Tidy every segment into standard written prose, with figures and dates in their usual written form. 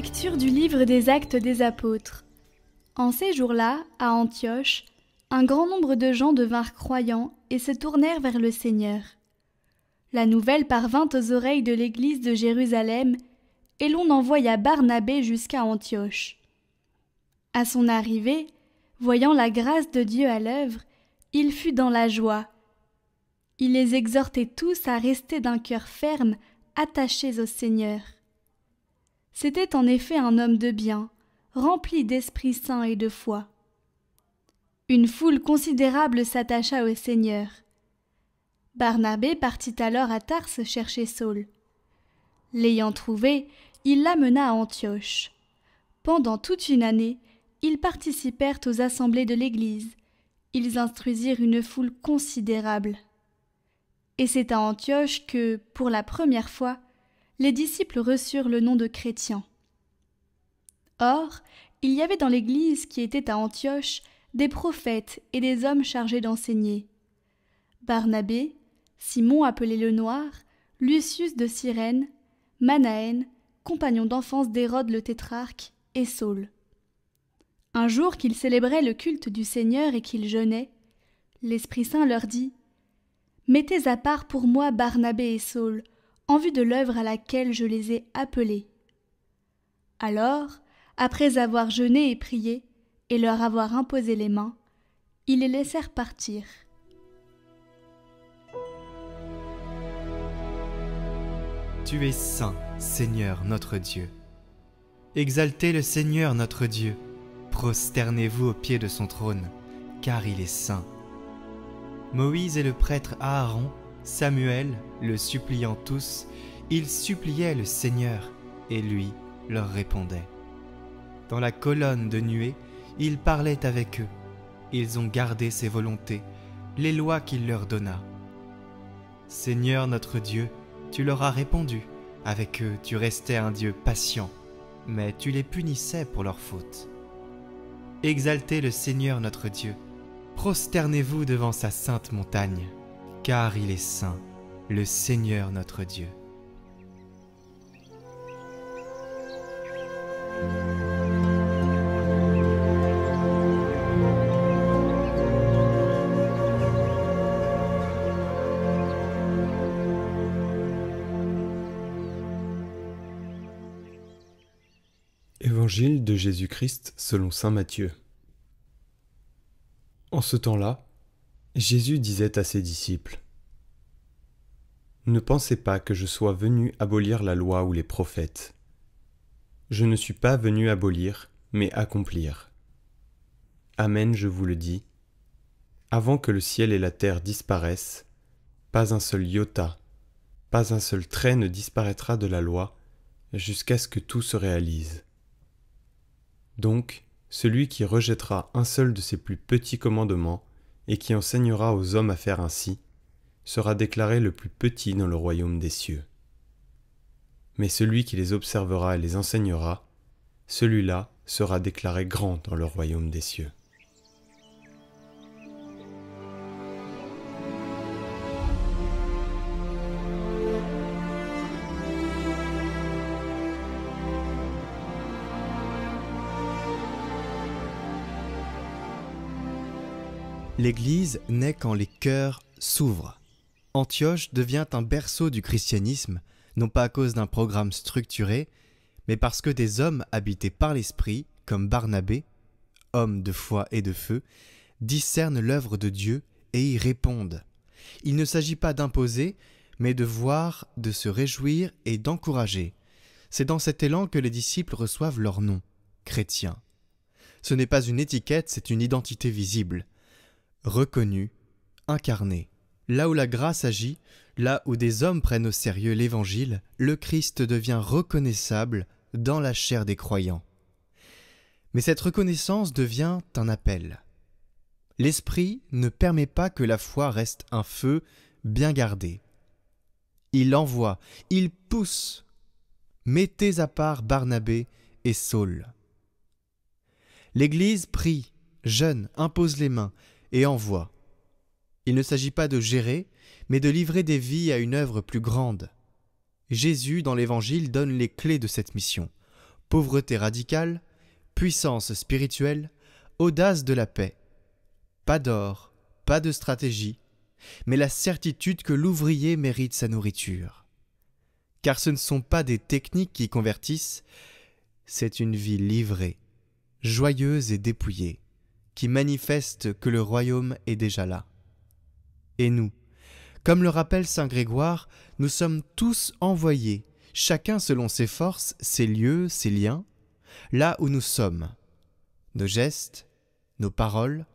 Lecture du livre des Actes des Apôtres. En ces jours-là, à Antioche, un grand nombre de gens devinrent croyants et se tournèrent vers le Seigneur. La nouvelle parvint aux oreilles de l'église de Jérusalem, et l'on envoya Barnabé jusqu'à Antioche. À son arrivée, voyant la grâce de Dieu à l'œuvre, il fut dans la joie. Il les exhortait tous à rester d'un cœur ferme, attachés au Seigneur. C'était en effet un homme de bien, rempli d'Esprit Saint et de foi. Une foule considérable s'attacha au Seigneur. Barnabé partit alors à Tarse chercher Saul. L'ayant trouvé, il l'amena à Antioche. Pendant toute une année, ils participèrent aux assemblées de l'Église. Ils instruisirent une foule considérable. Et c'est à Antioche que, pour la première fois, les disciples reçurent le nom de chrétiens. Or, il y avait dans l'Église qui était à Antioche des prophètes et des hommes chargés d'enseigner. Barnabé, Simon appelé le Noir, Lucius de Cyrène, Manaën, compagnon d'enfance d'Hérode le tétrarque, et Saul. Un jour qu'ils célébraient le culte du Seigneur et qu'ils jeûnaient, l'Esprit Saint leur dit « Mettez à part pour moi Barnabé et Saul, en vue de l'œuvre à laquelle je les ai appelés. » Alors, après avoir jeûné et prié, et leur avoir imposé les mains, ils les laissèrent partir. Tu es saint, Seigneur notre Dieu. Exaltez le Seigneur notre Dieu. Prosternez-vous au pied de son trône, car il est saint. Moïse et le prêtre Aaron, Samuel, le suppliant tous, ils suppliaient le Seigneur, et lui leur répondait. Dans la colonne de nuée, il parlait avec eux. Ils ont gardé ses volontés, les lois qu'il leur donna. Seigneur notre Dieu, tu leur as répondu. Avec eux, tu restais un Dieu patient, mais tu les punissais pour leurs fautes. Exaltez le Seigneur notre Dieu. Prosternez-vous devant sa sainte montagne, car il est saint, le Seigneur notre Dieu. Évangile de Jésus-Christ selon saint Matthieu. En ce temps-là, Jésus disait à ses disciples : « Ne pensez pas que je sois venu abolir la loi ou les prophètes. Je ne suis pas venu abolir, mais accomplir. Amen, je vous le dis, avant que le ciel et la terre disparaissent, pas un seul iota, pas un seul trait ne disparaîtra de la loi, jusqu'à ce que tout se réalise. Donc, celui qui rejettera un seul de ces plus petits commandements et qui enseignera aux hommes à faire ainsi, sera déclaré le plus petit dans le royaume des cieux. Mais celui qui les observera et les enseignera, celui-là sera déclaré grand dans le royaume des cieux. » L'Église naît quand les cœurs s'ouvrent. Antioche devient un berceau du christianisme, non pas à cause d'un programme structuré, mais parce que des hommes habités par l'Esprit, comme Barnabé, homme de foi et de feu, discernent l'œuvre de Dieu et y répondent. Il ne s'agit pas d'imposer, mais de voir, de se réjouir et d'encourager. C'est dans cet élan que les disciples reçoivent leur nom, chrétiens. Ce n'est pas une étiquette, c'est une identité visible. Reconnu, incarné. Là où la grâce agit, là où des hommes prennent au sérieux l'Évangile, le Christ devient reconnaissable dans la chair des croyants. Mais cette reconnaissance devient un appel. L'Esprit ne permet pas que la foi reste un feu bien gardé. Il envoie, il pousse. Mettez à part Barnabé et Saul. L'Église prie, jeûne, impose les mains et envoie. Il ne s'agit pas de gérer, mais de livrer des vies à une œuvre plus grande. Jésus, dans l'Évangile, donne les clés de cette mission. pauvreté radicale, puissance spirituelle, audace de la paix. Pas d'or, pas de stratégie, mais la certitude que l'ouvrier mérite sa nourriture. Car ce ne sont pas des techniques qui convertissent, c'est une vie livrée, joyeuse et dépouillée, qui manifeste que le royaume est déjà là. Et nous, comme le rappelle saint Grégoire, nous sommes tous envoyés, chacun selon ses forces, ses lieux, ses liens, là où nous sommes. Nos gestes, nos paroles,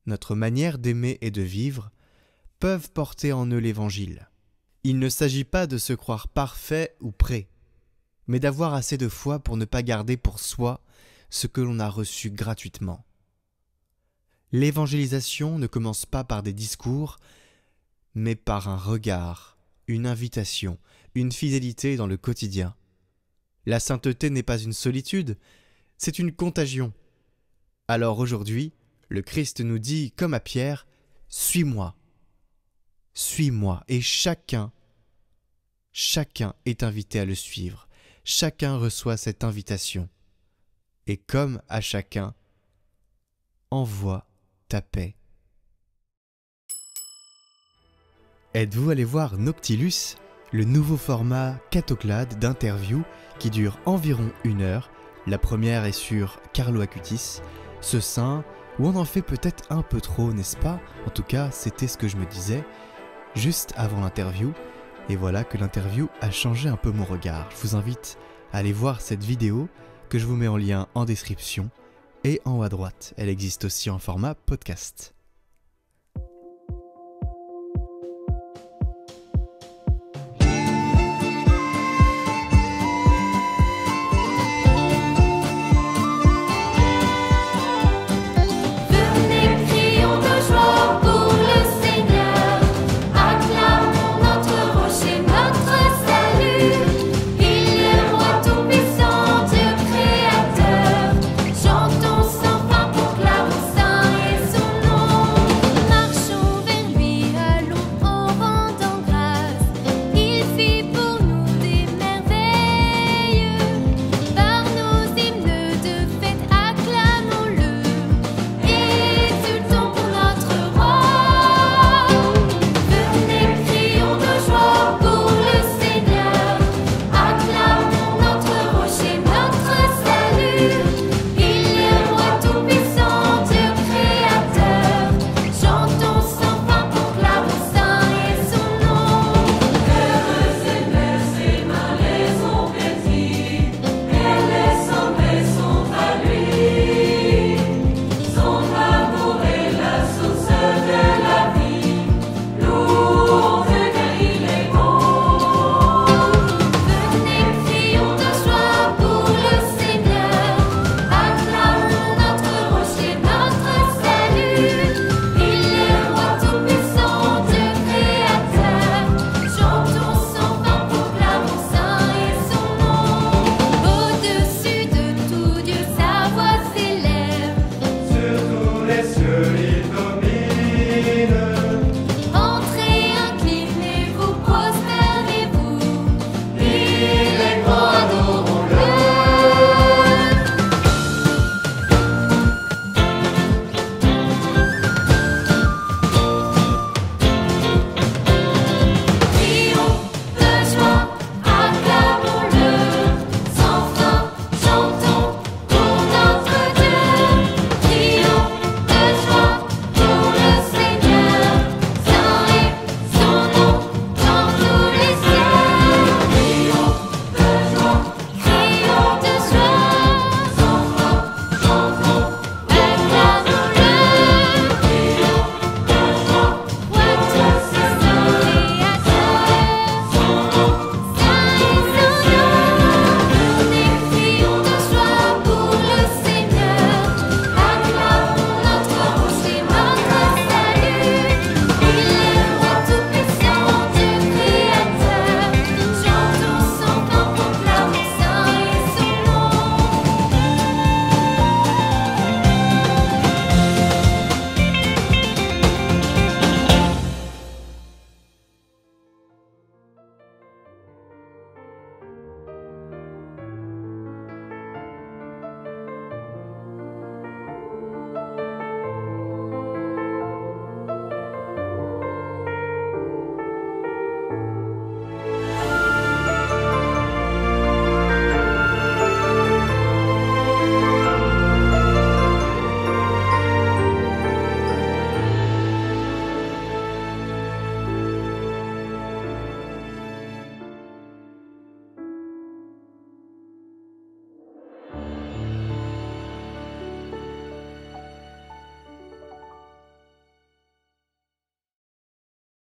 notre manière d'aimer et de vivre peuvent porter en eux l'Évangile. Il ne s'agit pas de se croire parfait ou prêt, mais d'avoir assez de foi pour ne pas garder pour soi ce que l'on a reçu gratuitement. L'évangélisation ne commence pas par des discours, mais par un regard, une invitation, une fidélité dans le quotidien. La sainteté n'est pas une solitude, c'est une contagion. Alors aujourd'hui, le Christ nous dit, comme à Pierre, « Suis-moi, suis-moi » et chacun est invité à le suivre, chacun reçoit cette invitation. Et comme à chacun, envoie ta paix. Êtes-vous allé voir Noctilus, le nouveau format catoclade d'interview qui dure environ 1 heure? La première est sur Carlo Acutis, ce saint où on en fait peut-être un peu trop, n'est-ce pas? En tout cas, c'était ce que je me disais juste avant l'interview. Et voilà que l'interview a changé un peu mon regard. Je vous invite à aller voir cette vidéo que je vous mets en lien en description et en haut à droite. Elle existe aussi en format podcast.